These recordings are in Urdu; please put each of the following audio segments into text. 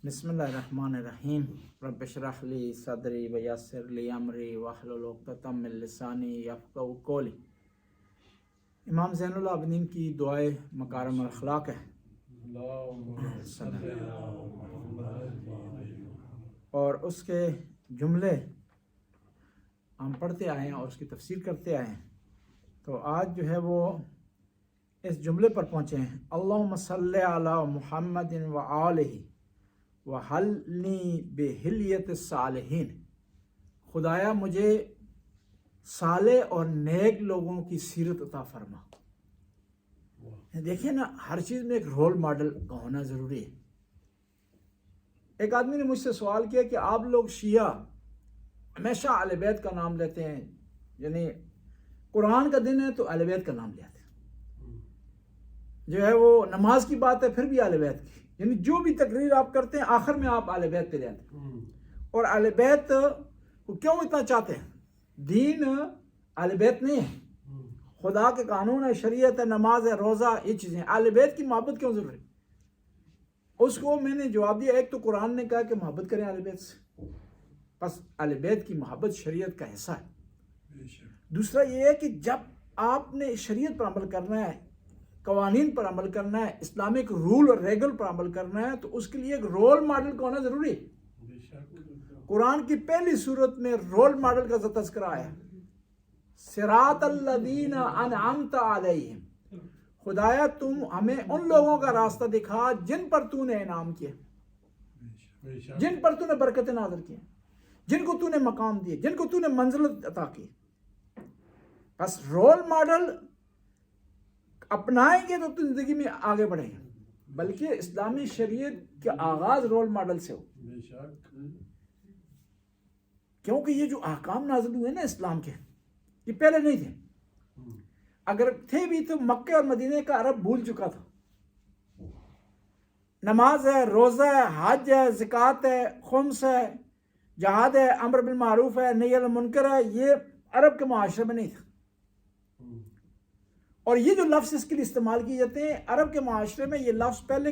بسم اللہ الرحمن الرحیم رب اشرح لی صدری ویسر لی امری واحلل عقدۃ من لسانی یفقہوا قولی۔ امام زین العابدین کی دعائے مکارم الاخلاق ہے اور اس کے جملے ہم پڑھتے آئے ہیں اور اس کی تفسیر کرتے آئے ہیں، تو آج جو ہے وہ اس جملے پر پہنچے ہیں، اللہم صلی علی محمد و آلہ وحلنی بحلیت الصالحین۔ خدایا مجھے صالح اور نیک لوگوں کی سیرت عطا فرما۔ دیکھیں نا، ہر چیز میں ایک رول ماڈل کا ہونا ضروری ہے۔ ایک آدمی نے مجھ سے سوال کیا کہ آپ لوگ شیعہ ہمیشہ اہل بیت کا نام لیتے ہیں، یعنی قرآن کا دن ہے تو اہل بیت کا نام لیتے ہیں، جو ہے وہ نماز کی بات ہے پھر بھی اہل بیت کی، یعنی جو بھی تقریر آپ کرتے ہیں آخر میں آپ اہل بیت پہ جاتے ہیں۔ اور اہل بیت کو کیوں اتنا چاہتے ہیں؟ دین اہل بیت نہیں ہے، خدا کے قانون ہے، شریعت ہے، نماز ہے، روزہ، یہ چیزیں۔ اہل بیت کی محبت کیوں ضروری؟ اس کو میں نے جواب دیا، ایک تو قرآن نے کہا کہ محبت کریں اہل بیت سے، بس اہل بیت کی محبت شریعت کا حصہ ہے۔ دوسرا یہ ہے کہ جب آپ نے شریعت پر عمل کرنا ہے، قوانین پر عمل کرنا ہے، اسلامک رول اور ریگل پر عمل کرنا ہے، تو اس کے لیے ایک رول ماڈل کا ہونا ضروری ہے۔ قرآن کی پہلی سورت میں رول ماڈل کا تذکرہ ہے، صراط الذین انعمت علیہم، خدایا تم ہمیں ان لوگوں کا راستہ دکھا جن پر تو نے انعام کیا، جن پر تو نے برکت نازل کی، جن کو تو نے مقام دیے، جن کو تو نے منزلت عطا کی۔ بس رول ماڈل اپنائیں گے تو زندگی میں آگے بڑھیں گے، بلکہ اسلامی شریعت کا آغاز رول ماڈل سے ہو، کیونکہ یہ جو احکام نازل ہوئے نا اسلام کے، یہ پہلے نہیں تھے۔ اگر تھے بھی تو مکہ اور مدینے کا عرب بھول چکا تھا۔ نماز ہے، روزہ ہے، حج ہے، زکوٰۃ ہے، خمس ہے، جہاد ہے، امر بالمعروف ہے، نہی عن المنکر ہے، یہ عرب کے معاشرے میں نہیں تھا۔ اور یہ جو لفظ اس کے لیے استعمال کیے جاتے ہیں، عرب کے معاشرے میں یہ لفظ پہلے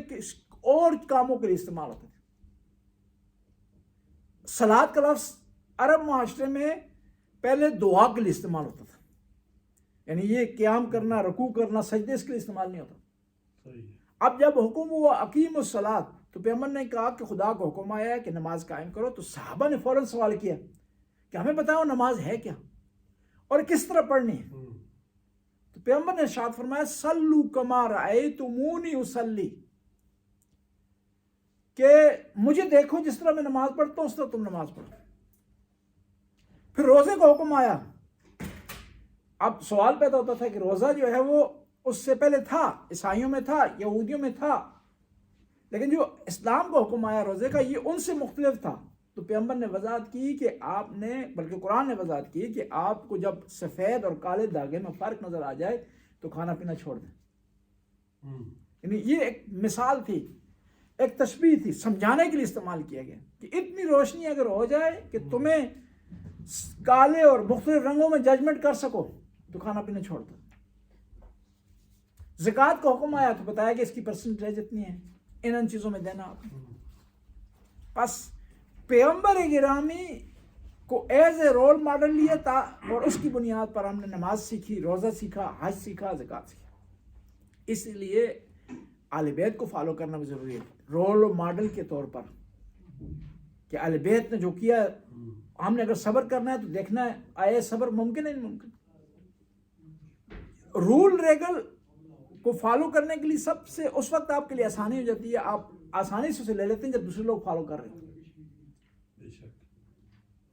اور کاموں کے لیے استعمال ہوتے تھے۔ صلاۃ کا لفظ عرب معاشرے میں پہلے دعا کے لیے استعمال ہوتا تھا، یعنی یہ قیام کرنا، رکوع کرنا، سجدے، اس کے لیے استعمال نہیں ہوتا۔ اب جب حکم ہوا اقیم الصلاۃ، تو پیغمبر نے کہا کہ خدا کا حکم آیا ہے کہ نماز قائم کرو، تو صحابہ نے فوراً سوال کیا کہ ہمیں بتاؤ نماز ہے کیا اور کس طرح پڑھنی ہے؟ تو پیغمبر نے ارشاد فرمایا، صلو کما رأیتمونی اصلی، کہ مجھے دیکھو جس طرح میں نماز پڑھتا ہوں اس طرح تم نماز پڑھو۔ پھر روزے کا حکم آیا۔ اب سوال پیدا ہوتا تھا کہ روزہ جو ہے وہ اس سے پہلے تھا، عیسائیوں میں تھا، یہودیوں میں تھا، لیکن جو اسلام کا حکم آیا روزے کا، یہ ان سے مختلف تھا۔ تو پیغمبر نے وضاحت کی کہ آپ نے، بلکہ قرآن نے وضاحت کی کہ آپ کو جب سفید اور کالے داغے میں فرق نظر آ جائے تو کھانا پینا چھوڑ دیں۔ یعنی یہ ایک مثال تھی، ایک تشبیہ تھی، سمجھانے کے لیے استعمال کیا گیا کہ اتنی روشنی اگر ہو جائے کہ تمہیں کالے اور مختلف رنگوں میں ججمنٹ کر سکو تو کھانا پینا چھوڑ دو۔ زکوٰۃ کا حکم آیا تو بتایا کہ اس کی پرسنٹیج اتنی ہے، ان چیزوں میں دینا آپ۔ بس پیغمبر گرامی کو ایز اے رول ماڈل لیا تھا، اور اس کی بنیاد پر ہم نے نماز سیکھی، روزہ سیکھا، حج سیکھا، زکوٰۃ سیکھا۔ اس لیے اہل بیت کو فالو کرنا بھی ضروری ہے رول ماڈل کے طور پر، کہ اہل بیت نے جو کیا، ہم نے اگر صبر کرنا ہے تو دیکھنا ہے آئے صبر ممکن ہے نہیں ممکن۔ رول ریگل کو فالو کرنے کے لیے سب سے اس وقت آپ کے لیے آسانی ہو جاتی ہے، آپ آسانی سے اسے لے لیتے ہیں جب دوسرے لوگ فالو کر رہے ہیں۔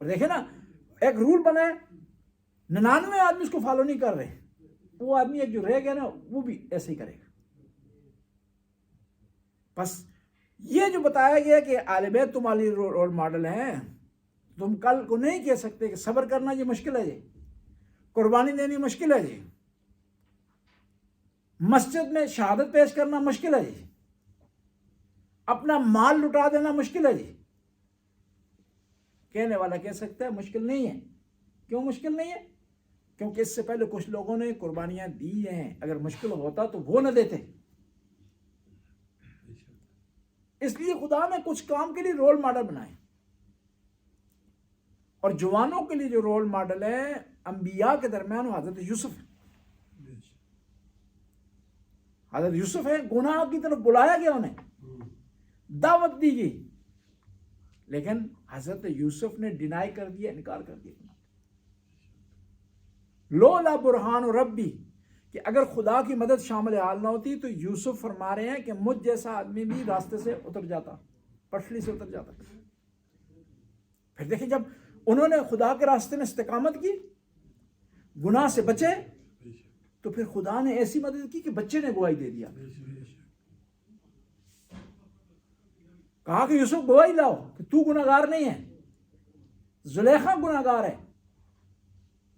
اور دیکھیں نا، ایک رول بنا ہے، 99 آدمی اس کو فالو نہیں کر رہے، وہ آدمی ایک جو رہ گیا نا وہ بھی ایسے ہی کرے گا۔ بس یہ جو بتایا گیا کہ اہل بیت تمہاری رول ماڈل ہیں، تم کل کو نہیں کہہ سکتے کہ صبر کرنا یہ مشکل ہے جی، قربانی دینی مشکل ہے جی، مسجد میں شہادت پیش کرنا مشکل ہے جی، اپنا مال لٹا دینا مشکل ہے جی۔ کہنے والا کہہ سکتا ہے مشکل نہیں ہے۔ کیوں مشکل نہیں ہے؟ کیونکہ اس سے پہلے کچھ لوگوں نے قربانیاں دی ہیں، اگر مشکل ہوتا تو وہ نہ دیتے۔ اس لیے خدا نے کچھ کام کے لیے رول ماڈل بنائے، اور جوانوں کے لیے جو رول ماڈل ہے انبیاء کے درمیان وہ حضرت یوسف ہے۔ حضرت یوسف ہے، گناہ کی طرف بلایا گیا، انہیں دعوت دی گئی، لیکن حضرت یوسف نے ڈینائی کر دیا، انکار کر دیا۔ لولا برہان ربی، کہ اگر خدا کی مدد شامل حال نہ ہوتی تو یوسف فرما رہے ہیں کہ مجھ جیسا آدمی بھی راستے سے اتر جاتا، پٹری سے اتر جاتا۔ پھر دیکھیں جب انہوں نے خدا کے راستے میں استقامت کی، گناہ سے بچے، تو پھر خدا نے ایسی مدد کی کہ بچے نے گواہی دے دیا، کہا کہ یوسف گواہی لاؤ کہ تو گناہ گار نہیں ہے، زلیخا گناہ گار ہے،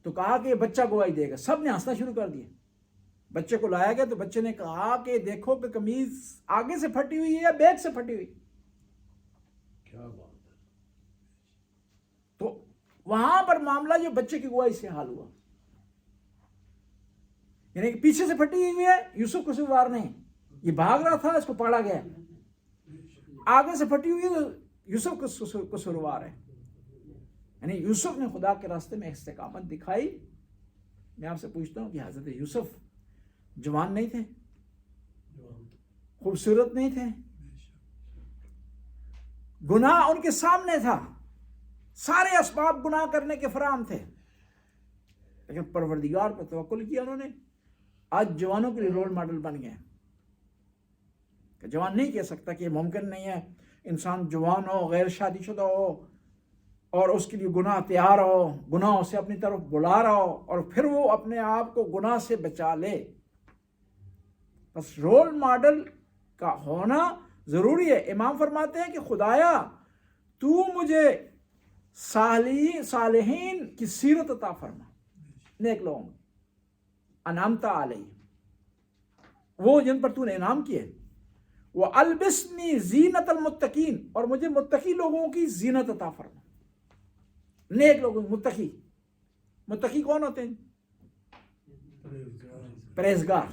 تو کہا کہ یہ بچہ گواہی دے گا۔ سب نے ہنسنا شروع کر دیا۔ بچے کو لایا گیا تو بچے نے کہا کہ دیکھو کہ قمیض آگے سے پھٹی ہوئی ہے یا بیک سے پھٹی ہوئی، کیا بات ہے۔ تو وہاں پر معاملہ جو بچے کی گواہی سے حال ہوا، یعنی کہ پیچھے سے پھٹی ہوئی ہے، یوسف قصوروار نہیں، یہ بھاگ رہا تھا، اس کو پاڑا گیا، آگے سے پھٹی ہوئی ہے تو یوسف قصوروار ہے۔ یعنی یوسف نے خدا کے راستے میں استقامت دکھائی۔ میں آپ سے پوچھتا ہوں کہ حضرت یوسف جوان نہیں تھے، خوبصورت نہیں تھے، گناہ ان کے سامنے تھا، سارے اسباب گناہ کرنے کے فراہم تھے، لیکن پروردگار پر توکل کیا انہوں نے۔ آج جوانوں کے لیے رول ماڈل بن گئے کہ جوان نہیں کہہ سکتا کہ یہ ممکن نہیں ہے انسان جوان ہو، غیر شادی شدہ ہو، اور اس کے لیے گناہ تیار ہو، گناہوں سے اپنی طرف بلا رہا ہو، اور پھر وہ اپنے آپ کو گناہ سے بچا لے۔ بس رول ماڈل کا ہونا ضروری ہے۔ امام فرماتے ہیں کہ خدایا تو مجھے صالحین کی سیرت عطا فرما، نیک لوگوں انعامت علیہ، وہ جن پر تو نے انعام کیے، وَأَلْبِسْنِي زینت المتقین، اور مجھے متقی لوگوں کی زینت عطا فرما، نیک لوگوں، متقی کون ہوتے ہیں؟ پرہیزگار۔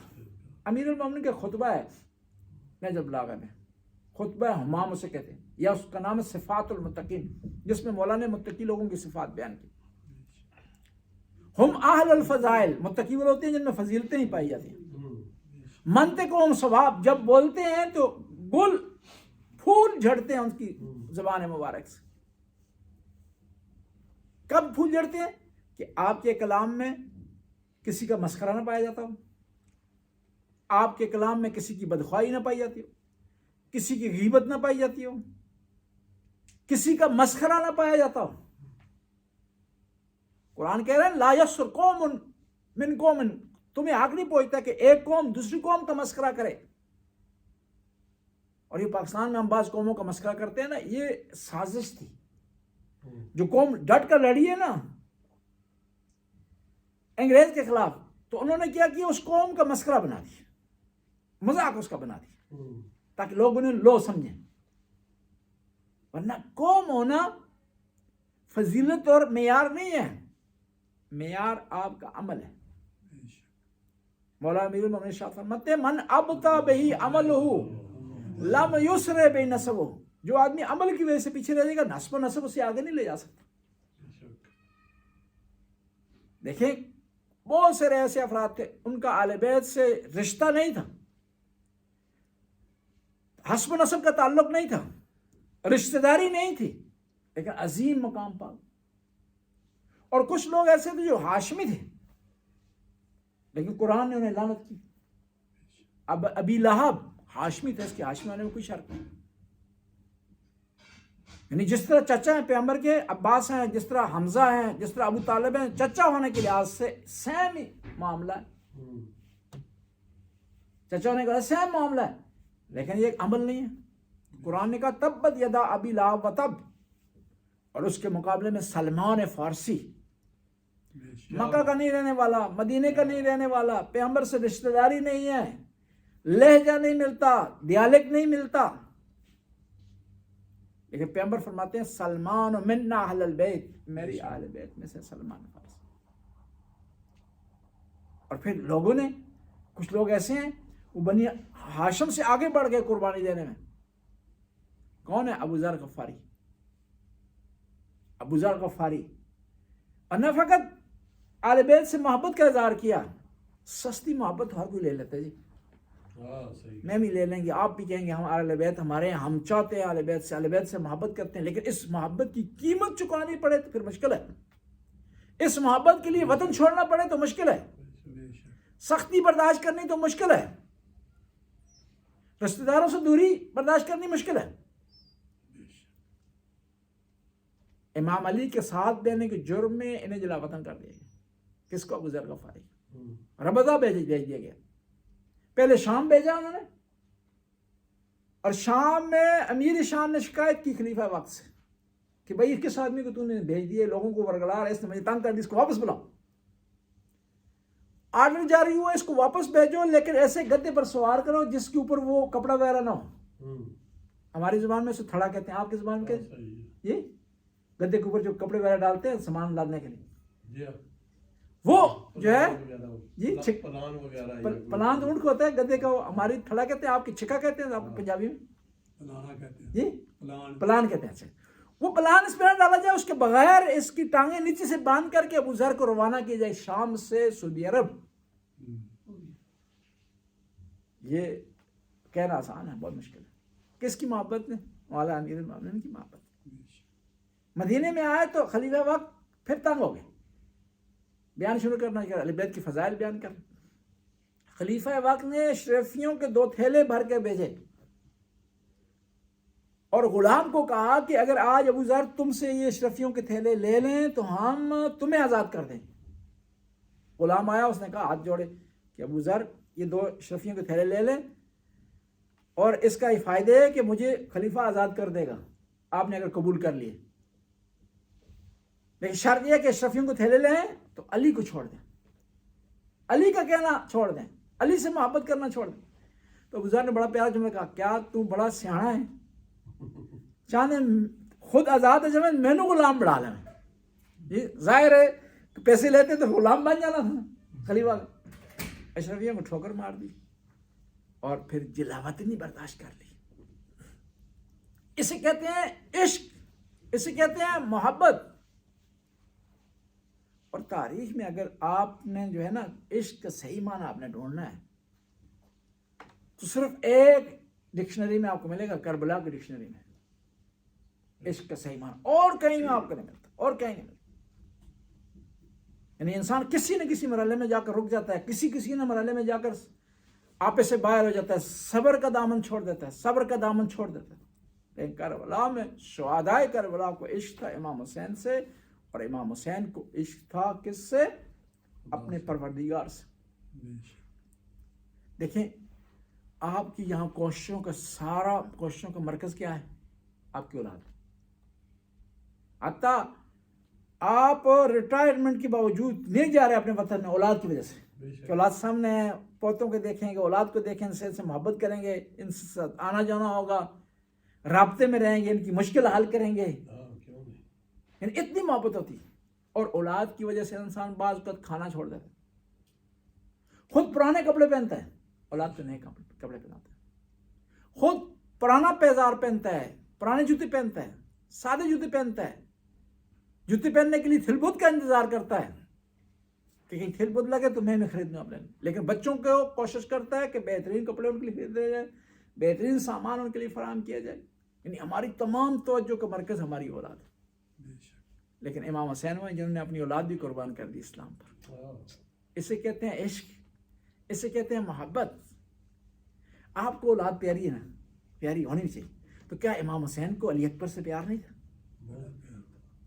امیر المومنین کا خطبہ ہے نہج البلاغہ میں، خطبہ ہمام اسے کہتے ہیں، یا اس کا نام ہے صفات المتقین، جس میں مولانا نے متقی لوگوں کی صفات بیان کی۔ ہم اہل الفضائل، متقی وہ ہوتے ہیں جن میں فضیلتیں ہی پائی جاتی ہیں۔ منطقہم ثواب، جب بولتے ہیں تو گل پھول جھڑتے ہیں ان کی زبان مبارک سے۔ کب پھول جھڑتے ہیں؟ کہ آپ کے کلام میں کسی کا مسخرہ نہ پایا جاتا ہو، آپ کے کلام میں کسی کی بدخواہی نہ پائی جاتی ہو، کسی کی غیبت نہ پائی جاتی ہو، کسی کا مسخرہ نہ پایا جاتا ہو۔ قرآن کہہ رہے ہیں لا یسخر قوم من قوم، تمہیں حق نہیں پہنچتا کہ ایک قوم دوسری قوم کا مسخرہ کرے۔ اور یہ پاکستان میں ہم بعض قوموں کا مسخرہ کرتے ہیں نا، یہ سازش تھی۔ جو قوم ڈٹ کر لڑی ہے نا انگریز کے خلاف، تو انہوں نے کیا کیا، اس قوم کا مسخرہ بنا دیا، مذاق اس کا بنا دیا، تاکہ لوگ انہیں لو سمجھیں۔ ورنہ قوم ہونا فضیلت اور معیار نہیں ہے، معیار آپ کا عمل ہے۔ مولانا امیر المومنین شاہ فرماتے ہیں من ابطا بہی عملہ لم یسر بہ نسبہ، جو آدمی عمل کی وجہ سے پیچھے رہ جائے گا، نسب و نسب اسے آگے نہیں لے جا سکتا۔ دیکھیں بہت سے ایسے افراد تھے، ان کا اہل بیت سے رشتہ نہیں تھا، حسب و نسب کا تعلق نہیں تھا، رشتہ داری نہیں تھی، لیکن عظیم مقام پا۔ اور کچھ لوگ ایسے تھے جو ہاشمی تھے، لیکن قرآن نے انہیں لعنت کی۔ اب ابی لہب ہاشمی تھا، اس کے ہاشمی ہونے میں کوئی شرط نہیں۔ یعنی جس طرح چچا ہیں پیغمبر کے، عباس ہیں، جس طرح حمزہ ہیں، جس طرح ابو طالب ہیں، چچا ہونے کے لحاظ سے سیم ہی معاملہ ہے، چچا ہونے کا سیم معاملہ ہے، لیکن یہ ایک عمل نہیں ہے۔ قرآن نے کہا تبت یدا ابی لہب وتب، اور اس کے مقابلے میں سلمان فارسی، مکہ کا نہیں رہنے والا، مدینے کا نہیں رہنے والا، پیغمبر سے رشتہ داری نہیں ہے، لہجہ نہیں ملتا، دیالکٹ نہیں ملتا، لیکن پیغمبر فرماتے ہیں سلمان منا اہل البیت، میری اہل بیت میں سے سلمان فارسی۔ اور پھر لوگوں نے، کچھ لوگ ایسے ہیں وہ بنی ہاشم سے آگے بڑھ گئے قربانی دینے میں، کون ہے؟ ابو ذر غفاری. ابو ذر غفاری. اور نہ فقط اہل بیت سے محبت کا اظہار کیا، سستی محبت ہر کوئی لے لیتا ہے جی. صحیح. میں بھی لے لیں گے، آپ بھی کہیں گے ہم اہل بیت ہمارے ہیں، ہم چاہتے ہیں اہل بیت سے محبت کرتے ہیں، لیکن اس محبت کی قیمت چکانی پڑے تو پھر مشکل ہے. اس محبت کے لیے وطن چھوڑنا پڑے تو مشکل ہے، سختی برداشت کرنی تو مشکل ہے، رشتہ داروں سے دوری برداشت کرنی مشکل ہے. امام علی کے ساتھ دینے کے جرم میں انہیں جلا وطن کر دیا گیا. کس کو؟ ابو ذر غفاری. ربضہ بھیج دیا گیا. پہلے شام بھیجا انہوں نے، اور شام میں امیر شام نے شکایت کی خلیفہ وقت سے کہ بھائی کس آدمی کو تو نے بھیج دیے، لوگوں کو ورگلا، اس نے مجھے تنگ کر دی، اس کو واپس بلاؤ. آرڈر جاری ہوا اس کو واپس بھیجو، لیکن ایسے گدے پر سوار کرو جس کے اوپر وہ کپڑا وغیرہ نہ ہو. ہماری زبان میں اسے تھڑا کہتے ہیں، آپ کی زبان میں کہتے ہیں یہ گدے کے اوپر جو کپڑے وغیرہ ڈالتے ہیں سامان لادنے کے لیے، وہ جو ہے جی پلان اونٹ کو ہوتا ہے، گدے کا ہماری تھڑا کہتے ہیں، آپ کی چھکا کہتے ہیں، آپ پنجابی میں جی پلان کہتے ہیں. اچھا، وہ پلان اس پہ ڈالا جائے، اس کے بغیر اس کی ٹانگیں نیچے سے باندھ کر کے ابو ذر کو روانہ کیا جائے شام سے سعودی عرب. یہ کہنا آسان ہے، بہت مشکل ہے. کس کی محبت میں؟ مولا امیر المومنین کی محبت. مدینے میں آئے تو خلیفہ وقت پھر تنگ ہو گئے، بیان شروع کرنا کہ اہل بیت کی فضائل بیان کرنا. خلیفہ وقت نے اشرفیوں کے 2 تھیلے بھر کے بھیجے اور غلام کو کہا کہ اگر آج ابو ذر تم سے یہ اشرفیوں کے تھیلے لے لیں تو ہم تمہیں آزاد کر دیں. غلام آیا، اس نے کہا ہاتھ جوڑے کہ ابو ذر یہ 2 اشرفیوں کے تھیلے لے لیں، اور اس کا یہ فائدہ ہے کہ مجھے خلیفہ آزاد کر دے گا آپ نے اگر قبول کر لیے، لیکن شرط یہ کہ اشرفیوں کو تھیلے لیں تو علی کو چھوڑ دیں، علی کا کہنا چھوڑ دیں، علی سے محبت کرنا چھوڑ دیں. تو ابو ذر نے بڑا پیارا جملہ کہا، کیا تو بڑا سیاح ہے، چاہے خود آزاد ہے جب میں نے غلام بڑھا لیں. جی ظاہر ہے پیسے لیتے تو غلام بن جانا تھا. خلیفہ اشرفیوں کو ٹھوکر مار دی اور پھر جلاوطنی برداشت کر لی. اسے کہتے ہیں عشق، اسے کہتے ہیں محبت. اور تاریخ میں اگر آپ نے جو ہے نا عشق کا صحیح معنی آپ نے ڈھونڈنا ہے تو صرف ایک ڈکشنری میں آپ کو ملے گا، کربلا کی ڈکشنری میں عشق کا صحیح معنی، اور کہیں میں آپ کو نہیں ملتا، اور کہیں نہیں ملتا. یعنی انسان کسی نہ کسی مرحلے میں جا کر رک جاتا ہے، کسی نہ مرحلے میں جا کر آپے سے باہر ہو جاتا ہے، صبر کا دامن چھوڑ دیتا ہے، صبر کا دامن چھوڑ دیتا ہے. لیکن کربلا میں شہدائے کربلا کو عشق تھا امام حسین سے، اور امام حسین کو عشق تھا کس سے؟ اپنے پروردگار سے. دیکھیں آپ کی یہاں کوششوں کا مرکز کیا ہے؟ آپ کی اولاد. حتیٰ آپ ریٹائرمنٹ کے باوجود نہیں جا رہے اپنے وطن میں اولاد کی وجہ سے، کہ اولاد سامنے ہے، پوتوں کو دیکھیں گے، اولاد کو دیکھیں، ان سے محبت کریں گے، ان سے ساتھ آنا جانا ہوگا، رابطے میں رہیں گے، ان کی مشکل حل کریں گے. یعنی اتنی محبت ہوتی ہے. اور اولاد کی وجہ سے انسان بعض وقت کھانا چھوڑ دیتا ہے، خود پرانے کپڑے پہنتا ہے، اولاد تو نئے کپڑے پہناتا ہے، خود پرانا پیزار پہنتا ہے، پرانے جوتے پہنتا ہے، سادے جوتے پہنتا ہے، جوتے پہننے کے لیے تھل بت کا انتظار کرتا ہے کہ کہیں تھل بت لگے تو میں خریدنا اپنے. لیکن بچوں کو کوشش کرتا ہے کہ بہترین کپڑے ان کے لیے خرید دیے جائے، بہترین سامان ان کے لیے فراہم کیا جائے. یعنی ہماری تمام توجہ کا مرکز ہماری اولاد ہے. لیکن امام حسین ہوئے جنہوں نے اپنی اولاد بھی قربان کر دی اسلام پر. اسے کہتے ہیں عشق، اسے کہتے ہیں محبت. آپ کو اولاد پیاری ہے نا، پیاری ہونی چاہیے. تو کیا امام حسین کو علی اکبر سے پیار نہیں تھا؟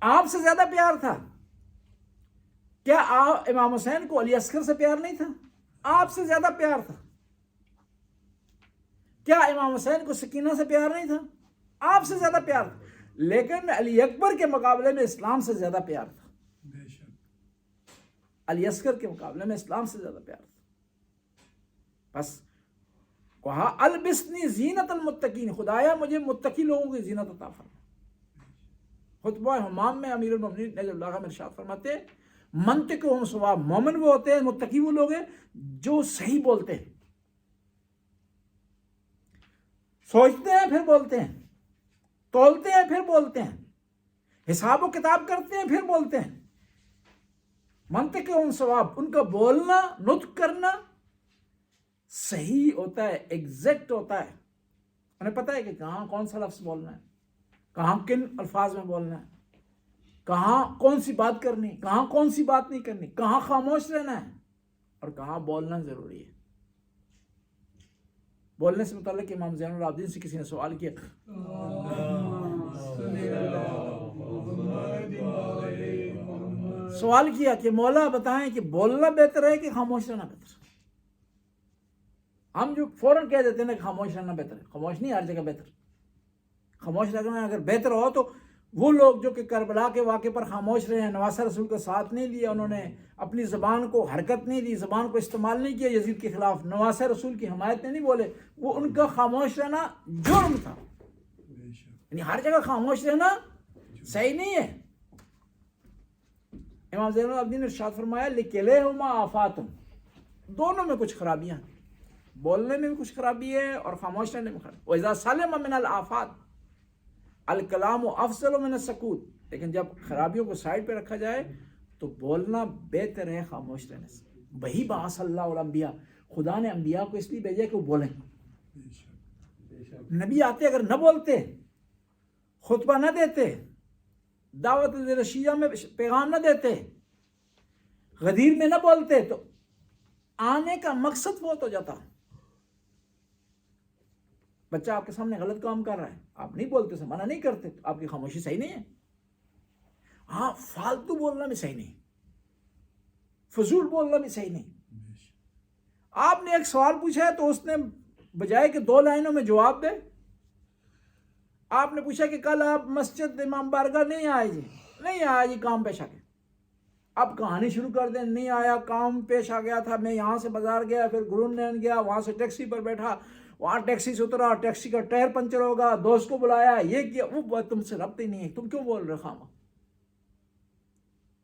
آپ سے زیادہ پیار تھا. کیا امام حسین کو علی اصغر سے پیار نہیں تھا؟ آپ سے زیادہ پیار تھا. کیا امام حسین کو سکینہ سے پیار نہیں تھا؟ آپ سے زیادہ پیار تھا. لیکن علی اکبر کے مقابلے میں اسلام سے زیادہ پیار تھا. علی اصغر کے مقابلے میں اسلام سے زیادہ پیار تھا. بس کہا البسنی زینت المتقین، خدایا مجھے متقی لوگوں کی زینت عطا فرما. خطبہ حمام میں امیر المومنین نجف اللہ خان ارشاد فرماتے ہیں منطقہم صواب، مومن وہ ہوتے ہیں، متقی وہ لوگ ہیں جو صحیح بولتے ہیں، سوچتے ہیں پھر بولتے ہیں. تولتے ہیں پھر بولتے ہیں، حساب و کتاب کرتے ہیں پھر بولتے ہیں. منطق ان ثواب، ان کا بولنا، نطق کرنا صحیح ہوتا ہے، ایگزیکٹ ہوتا ہے. انہیں پتہ ہے کہ کہاں کون سا لفظ بولنا ہے، کہاں کن الفاظ میں بولنا ہے، کہاں کون سی بات کرنی، کہاں کون سی بات نہیں کرنی، کہاں خاموش رہنا ہے اور کہاں بولنا ضروری ہے. بولنے سے متعلق امام زین العابدین سے کسی نے سوال کیا، سوال کیا کہ مولا بتائیں کہ بولنا بہتر ہے کہ خاموش رہنا بہتر ہے؟ ہم جو فوراً کہہ دیتے ہیں نا کہ خاموش رہنا بہتر ہے. خاموش نہیں ہر جگہ بہتر. خاموش رہنا اگر بہتر ہو تو وہ لوگ جو کہ کربلا کے واقعے پر خاموش رہے ہیں، نواسہ رسول کا ساتھ نہیں دیا، انہوں نے اپنی زبان کو حرکت نہیں دی، زبان کو استعمال نہیں کیا یزید کے خلاف، نواسہ رسول کی حمایت میں نہیں بولے، وہ ان کا خاموش رہنا جرم تھا. یعنی ہر جگہ خاموش رہنا صحیح نہیں ہے. امام زین العابدین نے ارشاد فرمایا لِكِلَيْهُمَا آفَاتٌ، دونوں میں کچھ خرابیاں ہیں. بولنے میں بھی کچھ خرابی ہے اور خاموش رہنے میں خرابی. وَإِذَا سَلِمَ مِنَ الْآفَاتِ الکلام افضل من السکوت، لیکن جب خرابیوں کو سائڈ پہ رکھا جائے تو بولنا بہتر ہے خاموش رہنے سے. وہی بعث اللہ الانبیاء، خدا نے انبیاء کو اس لیے بھیجا کہ وہ بولیں. نبی آتے اگر نہ بولتے، خطبہ نہ دیتے، دعوت رشیدہ میں پیغام نہ دیتے، غدیر میں نہ بولتے، تو آنے کا مقصد فوت ہو جاتا. بچہ آپ کے سامنے غلط کام کر رہا ہے، آپ نہیں بولتے، اسے منع نہیں کرتے، تو آپ کی خاموشی صحیح نہیں ہے. ہاں فالتو بولنا بھی صحیح نہیں، فضول بولنا بھی صحیح نہیں. آپ نے ایک سوال پوچھا ہے تو اس نے بجائے کہ 2 لائنوں میں جواب دے، آپ نے پوچھا کہ کل آپ مسجد امام بارگاہ نہیں آئے جی، نہیں آیا جی، کام پیش آ گیا. اب کہانی شروع کر دیں، نہیں آیا، کام پیش آ گیا تھا، میں یہاں سے بازار گیا، پھر گرون لین گیا، وہاں سے ٹیکسی پر بیٹھا، وہاں ٹیکسی سے اترا، ٹیکسی کا ٹائر پنچر ہوگا، دوست کو بلایا، یہ کیا، وہ بات تم سے ربط ہی نہیں ہے، تم کیوں بول رہے خامہ.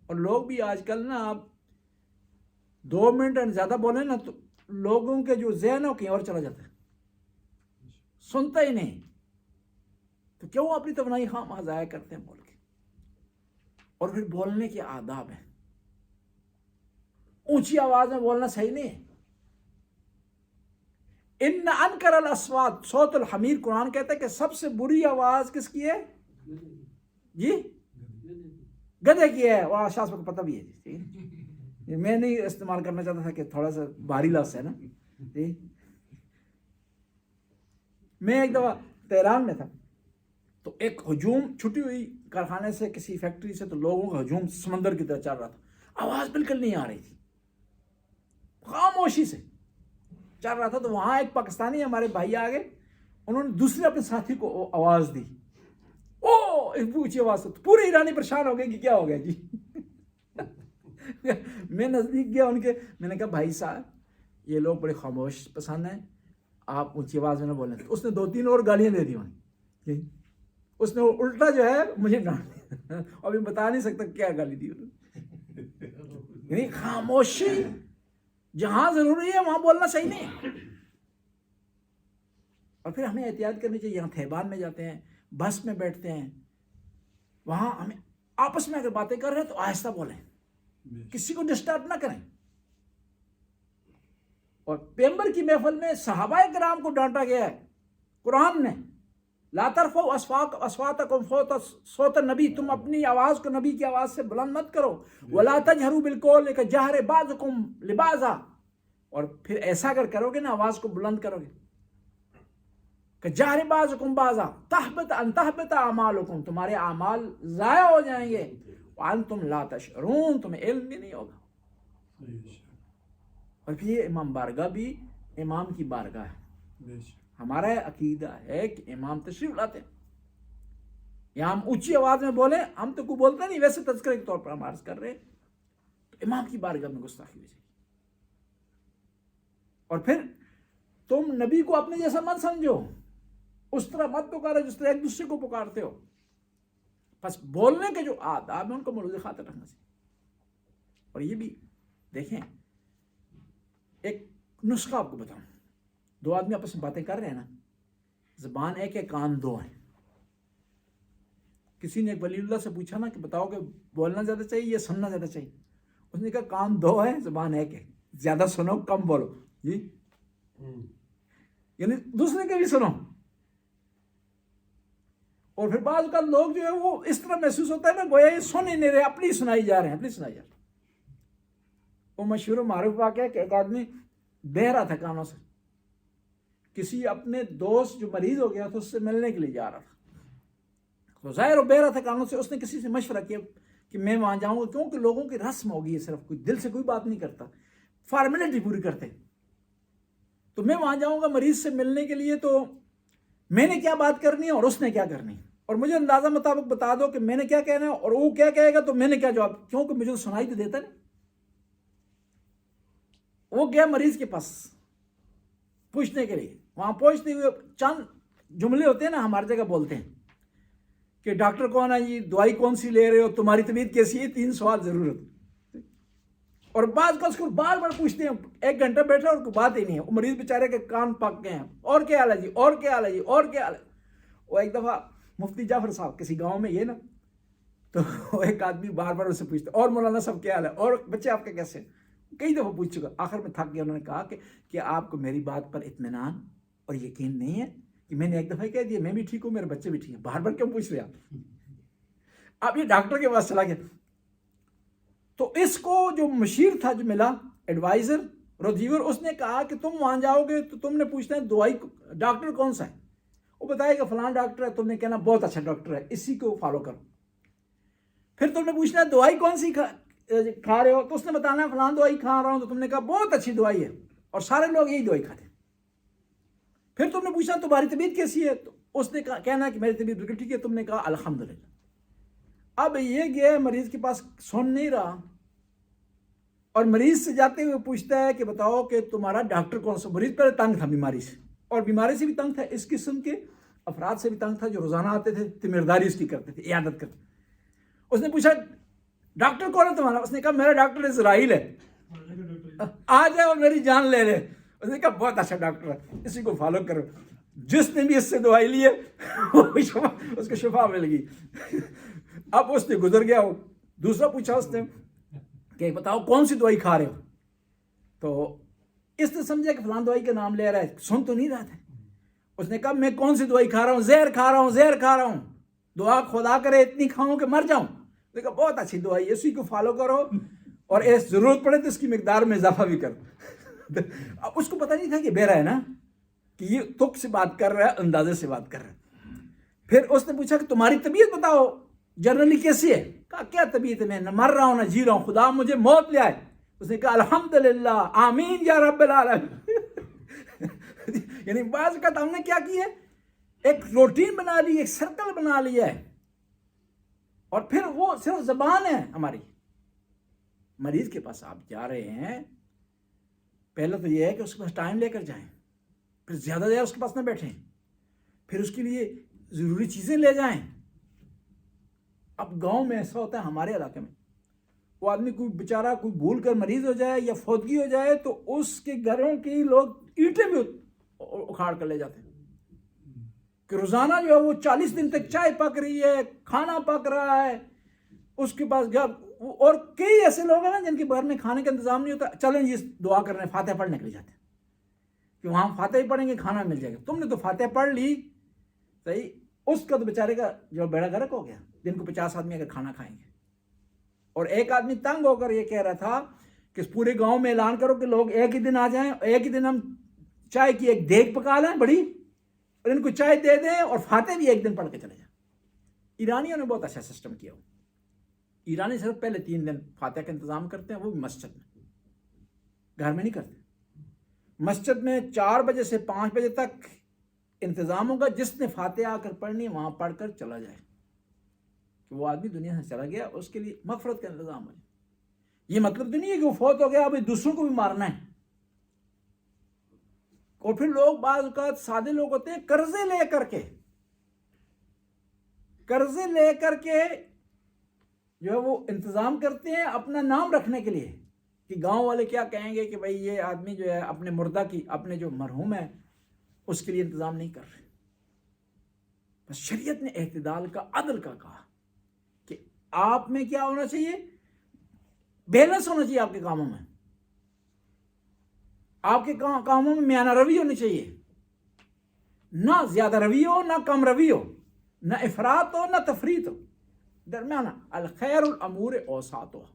اور لوگ بھی آج کل نا، آپ 2 منٹ زیادہ بولیں نا تو لوگوں کے جو ذہن ہے وہ کہیں اور چلا جاتا ہے، سنتا ہی نہیں. تو کیوں اپنی توانائی خواہ ضائع کرتے ہیں بول کے. اور پھر بولنے کے آداب ہیں. اونچی آواز میں بولنا صحیح نہیں ہے. ان انکر الاصوات صوت الحمیر، قرآن کہتا ہے کہ سب سے بری آواز کس کی ہے جی؟ گدھے کی ہے. اور شاہ صاحب کو پتہ بھی ہے جی، میں نہیں استعمال کرنا چاہتا تھا کہ تھوڑا سا بھاری لفظ ہے نا جی. میں ایک دفعہ تہران میں تھا تو ایک ہجوم چھٹی ہوئی کارخانے سے، کسی فیکٹری سے، تو لوگوں کا ہجوم سمندر کی طرح چل رہا تھا. آواز بالکل نہیں آ رہی تھی، خاموشی سے چل رہا تھا. تو وہاں ایک پاکستانی ہمارے بھائی آ گئے، انہوں نے دوسرے اپنے ساتھی کو آواز دی، او ایک اونچی آواز سے. پورے ایرانی پریشان ہو گئے کہ کیا ہو گیا جی. میں نزدیک گیا ان کے، میں نے کہا بھائی صاحب یہ لوگ بڑے خاموش پسند ہیں، آپ اونچی آواز میں نہ بولیں. اس نے 2-3 اور گالیاں دے دی انہیں. اس نے الٹا جو ہے مجھے ڈانٹ، ابھی بتا نہیں سکتا کیا گالی دی انہوں نے. یعنی خاموشی جہاں ضروری ہے وہاں بولنا صحیح نہیں ہے. اور پھر ہمیں احتیاط کرنی چاہیے. یہاں تھیبان میں جاتے ہیں، بس میں بیٹھتے ہیں، وہاں ہمیں آپس میں اگر باتیں کر رہے ہیں تو آہستہ بولیں، کسی کو ڈسٹرب نہ کریں. اور پیغمبر کی محفل میں صحابہ کرام کو ڈانٹا گیا ہے قرآن نے، لا ترفعوا اصواتکم فوق صوت النبی، تم اپنی آواز کو نبی کی آواز سے بلند مت کرو. ولا تجہروا بالقول کجہر بعضکم لبعض، اور پھر ایسا اگر کرو گے نا، آواز کو بلند کرو گے، کجہر بعضکم بعضا تحبط اعمالکم، تمہارے اعمال ضائع ہو جائیں گے. وانتم لا تشعرون، تمہیں علم بھی نہیں ہوگا. اور پھر یہ امام بارگاہ بھی امام کی بارگاہ ہے. ہمارا عقیدہ ہے کہ امام تشریف لاتے ہیں، یا ہم اونچی آواز میں بولیں، ہم تو کوئی بولتا نہیں، ویسے تذکرے کے طور پر ہم عرض کر رہے ہیں، تو امام کی بارگاہ میں گستاخی ہو جائے گی. اور پھر تم نبی کو اپنے جیسا مت سمجھو، اس طرح مت پکارو جس طرح ایک دوسرے کو پکارتے ہو. بس بولنے کے جو آداب ہیں ان کو ملحوظ خاطر رکھنا چاہیے. اور یہ بھی دیکھیں، ایک نسخہ آپ کو بتاؤں. 2 آدمی آپس میں باتیں کر رہے ہیں نا، زبان ایک ہے، کان 2 ہیں. کسی نے ایک ولی اللہ سے پوچھا نا کہ بتاؤ کہ بولنا زیادہ چاہیے یا سننا زیادہ چاہیے؟ اس نے کہا کان دو ہے زبان ایک ہے، زیادہ سنو کم بولو جی، یعنی دوسرے کے بھی سنو۔ اور پھر بعض اوقات لوگ جو ہے وہ اس طرح محسوس ہوتا ہے نا گویا یہ سن ہی نہیں رہے، اپنی سنائی جا رہے ہیں، اپنی سنائی جا رہے ہیں۔ وہ مشہور و معروف واقعہ ہے کہ ایک آدمی بہ رہا تھا کانوں سے، کسی اپنے دوست جو مریض ہو گیا تھا اس سے ملنے کے لیے جا رہا تھا، تو ظاہر وہ بہ رہا تھا کانوں سے، اس نے کسی سے مشورہ کیا کہ میں وہاں جاؤں گا، کیونکہ لوگوں کی رسم ہوگی، صرف کوئی دل سے کوئی بات نہیں کرتا، فارمیلٹی پوری کرتے، تو میں وہاں جاؤں گا مریض سے ملنے کے لیے، تو میں نے کیا بات کرنی ہے اور اس نے کیا کرنی ہے، اور مجھے اندازہ مطابق بتا دو کہ میں نے کیا کہنا ہے اور وہ کیا کہے گا تو میں نے کیا جواب، کیونکہ مجھے سنائی تو دیتا نہیں۔ وہ گیا مریض کے پاس پوچھنے کے لیے، وہاں پہنچتے ہوئے چند جملے ہوتے ہیں نا ہماری جگہ بولتے ہیں کہ ڈاکٹر کون ہے جی، دوائی کون سی لے رہے ہو، تمہاری طبیعت کیسی ہے، 3 سوال ضرورت، اور بعض کا اس کو بار بار پوچھتے ہیں، 1 گھنٹہ بیٹھا اور کوئی بات ہی نہیں ہے، وہ مریض بیچارے کے کان پک گئے ہیں، اور کیا حال ہے جی، اور کیا حال ہے جی، اور کیا حال ہے۔ وہ ایک دفعہ مفتی جعفر صاحب کسی گاؤں میں یہ نا، تو ایک آدمی بار بار اسے پوچھتا، اور مولانا صاحب کیا حال ہے، اور بچے آپ کے کیسے، کئی دفعہ پوچھ چکا، آخر میں تھک گیا، انہوں نے کہا کہ کیا آپ کو میری بات پر اطمینان اور یقین نہیں ہے کہ میں نے ایک دفعہ کہہ دیا میں بھی ٹھیک ہوں میرے بچے بھی ٹھیک ہیں، بار بار کیوں پوچھ رہے آپ؟ اب یہ ڈاکٹر کے پاس چلا گیا، تو اس کو جو مشیر تھا جو ملا ایڈوائزر ریویور، اس نے کہا کہ تم وہاں جاؤ گے تو تم نے پوچھنا ہے دوائی ڈاکٹر کون سا ہے، وہ بتائے گا فلاں ڈاکٹر ہے، تم نے کہنا بہت اچھا ڈاکٹر ہے، اسی کو فالو کرو۔ پھر تم نے پوچھنا ہے دوائی کون سی کھا رہے ہو، تو اس نے بتانا ہے فلاں دوائی کھا رہا ہوں، تو تم نے کہا بہت اچھی دوائی ہے، اور سارے لوگ یہی دوائی کھاتے ہیں۔ پھر تم نے پوچھنا تمہاری طبیعت کیسی ہے، تو اس نے کہنا کہ میری طبیعت بالکل ٹھیک ہے، تم نے کہا الحمدللہ۔ اب یہ گیا مریض کے پاس، سن نہیں رہا، اور مریض سے جاتے ہوئے پوچھتا ہے کہ بتاؤ کہ تمہارا ڈاکٹر کون سا۔ مریض پہلے تنگ تھا بیماری سے، اور بیماری سے بھی تنگ تھا، اس قسم کے افراد سے بھی تنگ تھا جو روزانہ آتے تھے، تیمارداری اس کی کرتے تھے، عیادت کرتے۔ اس نے پوچھا ڈاکٹر کون ہے تمہارا، اس نے کہا میرا ڈاکٹر اسرائیل ہے، آ جائے اور میری جان لے لے۔ اس نے کہا بہت اچھا ڈاکٹر ہے، اسی کو فالو کرو۔ جس نے بھی اس سے دوائی لی ہے اس کو شفا مل گئی۔ اب اس نے گزر گیا، وہ دوسرا پوچھا اس نے کہ بتاؤ کون سی دوائی کھا رہے ہو، تو اس نے سمجھا کہ فلاں دوائی کا نام لے رہا ہے، سن تو نہیں رہا تھا۔ اس نے کہا میں کون سی دوائی کھا رہا ہوں، زہر کھا رہا ہوں، زہر کھا رہا ہوں، دعا خدا کرے اتنی کھاؤں کہ مر جاؤں۔ اس نے کہا بہت اچھی دوائی ہے، اسی کو فالو کرو، اور ایس ضرورت پڑے تو اس کی مقدار میں اضافہ بھی کرو۔ اب اس کو پتہ نہیں تھا کہ بہرا ہے نا، کہ یہ تک سے بات کر رہا ہے، اندازے سے بات کر رہا ہے۔ پھر اس نے پوچھا کہ تمہاری طبیعت بتاؤ جنرلی کیسی ہے، کہا کیا طبیعت ہے، میں نہ مر رہا ہوں نہ جی رہا ہوں، خدا مجھے موت لے آئے۔ اس نے کہا الحمدللہ آمین یا رب العالمین۔ یعنی بعض اوقات ہم نے کیا کی ہے، ایک روٹین بنا لی، ایک سرکل بنا لیا ہے، اور پھر وہ صرف زبان ہے ہماری۔ مریض کے پاس آپ جا رہے ہیں، پہلے تو یہ ہے کہ اس کے پاس ٹائم لے کر جائیں، پھر زیادہ دیر اس کے پاس نہ بیٹھیں، پھر اس کے لیے ضروری چیزیں لے جائیں۔ اب گاؤں میں ایسا ہوتا ہے، ہمارے علاقے میں وہ آدمی کوئی بیچارہ کوئی بھول کر مریض ہو جائے یا فوتگی ہو جائے تو اس کے گھروں کی لوگ اینٹیں بھی اکھاڑ کر لے جاتے ہیں، کہ روزانہ جو ہے وہ 40 دن تک چائے پک رہی ہے، کھانا پک رہا ہے اس کے پاس گھر، اور کئی ایسے لوگ ہیں نا جن کے گھر میں کھانے کا انتظام نہیں ہوتا، چلیں جی دعا کرنے فاتحہ پڑھنے کے لیے جاتے ہیں کہ وہاں فاتحہ ہی پڑھیں گے کھانا مل جائے گا۔ تم نے تو فاتحہ پڑھ لی صحیح، اس کا تو بیچارے کا جو بیڑا غرق ہو گیا، دن کو 50 آدمی اگر کھانا کھائیں گے۔ اور ایک آدمی تنگ ہو کر یہ کہہ رہا تھا کہ پورے گاؤں میں اعلان کرو کہ لوگ ایک ہی دن آ جائیں، ایک ہی دن ہم چائے کی ایک دیگ پکا لیں بڑی، اور ان کو چائے دے دیں اور فاتحہ بھی ایک دن پڑھ کے چلے جائیں۔ ایرانیوں نے بہت اچھا سسٹم کیا ہو، ایرانی صرف پہلے 3 دن فاتحہ کا انتظام کرتے ہیں، وہ بھی مسجد میں، گھر میں نہیں کرتے۔ مسجد میں 4 بجے سے 5 بجے تک انتظام ہوگا، جس نے فاتحہ آ کر پڑھنی وہاں پڑھ کر چلا جائے، کہ وہ آدمی دنیا سے چلا گیا، اس کے لیے مغفرت کا انتظام ہے۔ یہ مطلب تو نہیں ہے کہ وہ فوت ہو گیا اب دوسروں کو بھی مارنا ہے۔ اور پھر لوگ بعض اوقات سادے لوگ ہوتے ہیں، قرضے لے کر کے جو ہے وہ انتظام کرتے ہیں اپنا نام رکھنے کے لیے، کہ گاؤں والے کیا کہیں گے کہ بھائی یہ آدمی جو ہے اپنے مردہ کی، اپنے جو مرحوم ہے اس کے لیے انتظام نہیں کر رہے۔ بس شریعت نے اعتدال کا، عدل کا کہا آپ میں کیا ہونا چاہیے؟ بیلنس ہونا چاہیے آپ کے کاموں میں. آپ کے کاموں میں میانہ روی ہونی چاہیے، نہ زیادہ روی ہو نہ کم روی ہو، نہ افراط ہو نہ تفریط ہو، درمیانہ. الخیر الامور اوساطها،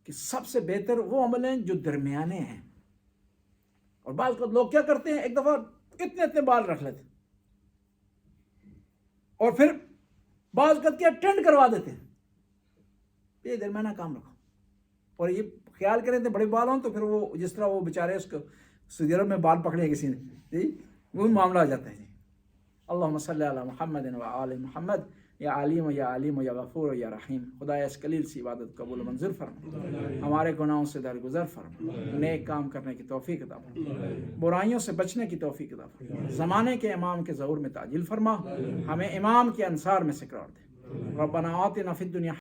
کہ سب سے بہتر وہ عمل ہیں جو درمیانے ہیں. اور بعض لوگ کیا کرتے ہیں، ایک دفعہ اتنے بال رکھ لیتے اور پھر بعض کیا ٹرینڈ کروا دیتے ہیں. یہ درمیانہ کام رکھو، اور یہ خیال کریں تو بڑے بال ہوں تو پھر وہ جس طرح وہ بیچارے اس کو سعودی عرب میں بال پکڑے کسی نے، جی وہ معاملہ آ جاتا ہے. جی اللہم صلی علی محمد و آل محمد، یا علیم یا علیم یا غفور یا رحیم. خدایا اس قلیل سی عبادت قبول و منظور فرما، ہمارے گناہوں سے درگزر فرما، نیک کام کرنے کی توفیق عطا فرما، برائیوں سے بچنے کی توفیق عطا فرما. زمانے کے امام کے ظہور میں تعجیل فرما، ہمیں امام کے انصار میں سے قرار دے. ربنا آتنا فی الدنیا